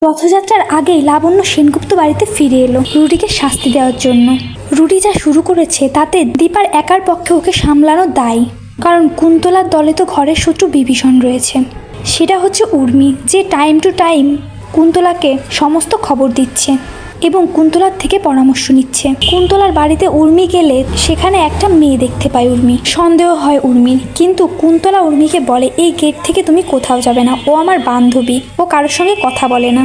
রথযাত্রার আগেই লাবণ্য সেনগুপ্ত বাড়িতে ফিরে এলো রুটিকে শাস্তি দেওয়ার জন্য। রুটি যা শুরু করেছে তাতে দীপার একার পক্ষে ওকে সামলানো দায়, কারণ কুন্তলার দলে তো ঘরের শত্রু বিভীষণ রয়েছে। সেটা হচ্ছে উর্মি, যে টাইম টু টাইম কুন্তলাকে সমস্ত খবর দিচ্ছে এবং কুন্তলার থেকে পরামর্শ নিচ্ছে। কুন্তলার বাড়িতে উর্মি গেলে সেখানে একটা মেয়ে দেখতে পায় উর্মি, সন্দেহ হয় উর্মির, কিন্তু কুন্তলা উর্মিকে বলে এই গেট থেকে তুমি কোথাও যাবে না, ও আমার বান্ধবী, ও কারোর সঙ্গে কথা বলে না।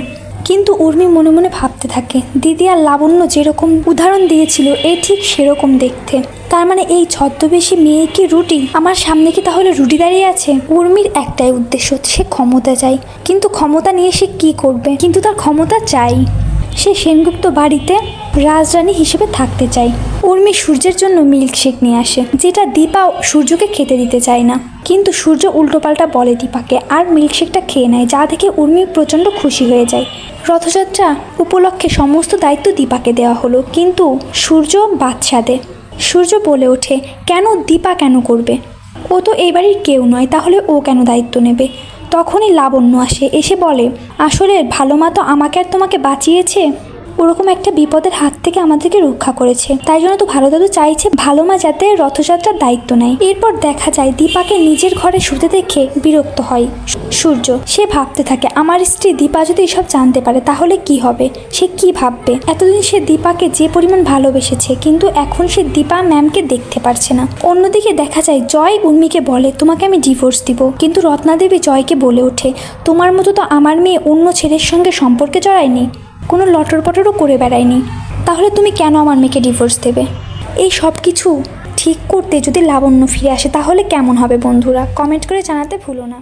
কিন্তু উর্মি মনে মনে ভাবতে থাকে দিদি আর লাবণ্য যেরকম উদাহরণ দিয়েছিল এ ঠিক সেরকম দেখতে, তার মানে এই ছদ্মবেশী মেয়ে কি রুটি? আমার সামনে কি তাহলে রুটি দাঁড়িয়ে আছে? উর্মির একটাই উদ্দেশ্য, সে ক্ষমতা চাই, কিন্তু ক্ষমতা নিয়ে সে কি করবে? কিন্তু তার ক্ষমতা চাই, সে সেনগুপ্ত বাড়িতে রাজরানী হিসেবে থাকতে চায়। উর্মি সূর্যের জন্য মিল্কশেক নিয়ে আসে, যেটা দীপা সূর্যকে খেতে দিতে চায় না, কিন্তু সূর্য উল্টোপাল্টা বলে দীপাকে আর মিল্কশেকটা খেয়ে নেয়, যা দেখে উর্মি প্রচণ্ড খুশি হয়ে যায়। রথযাত্রা উপলক্ষে সমস্ত দায়িত্ব দীপাকে দেওয়া হলো, কিন্তু সূর্য বাদশা দেয়। সূর্য বলে ওঠে কেন দীপা কেন করবে, ও তো এই বাড়ির কেউ নয়, তাহলে ও কেন দায়িত্ব নেবে? তখনই লাবণ্য আসে, এসে বলে আসলে ভালো মা তো আমাকে আর তোমাকে বাঁচিয়েছে, ওরকম একটা বিপদের হাত থেকে আমাদেরকে রক্ষা করেছে, তাই জন্য তো ভালো দাদু চাইছে ভালো মা যাতে রথযাত্রার দায়িত্ব নেয়। এরপর দেখা যায় দীপাকে নিজের ঘরে শুতে দেখে বিরক্ত হয় সূর্য। সে ভাবতে থাকে আমার স্ত্রী দীপা যদি এসব জানতে পারে তাহলে কি হবে, সে কি ভাববে? এতদিন সে দীপাকে যে পরিমাণ ভালোবেসেছে, কিন্তু এখন সে দীপা ম্যামকে দেখতে পারছে না। অন্যদিকে দেখা যায় জয় উর্মিকে বলে তোমাকে আমি ডিভোর্স দিব, কিন্তু রত্নাদেবী জয়কে বলে ওঠে তোমার মতো তো আমার মেয়ে অন্য ছেলের সঙ্গে সম্পর্কে জড়ায়নি, কোনো লটর পটরও করে বেড়ায়নি, তাহলে তুমি কেন আমার মেয়েকে ডিভোর্স দেবে? এই সব কিছু ঠিক করতে যদি লাবণ্য ফিরে আসে তাহলে কেমন হবে বন্ধুরা? কমেন্ট করে জানাতে ভুলো না।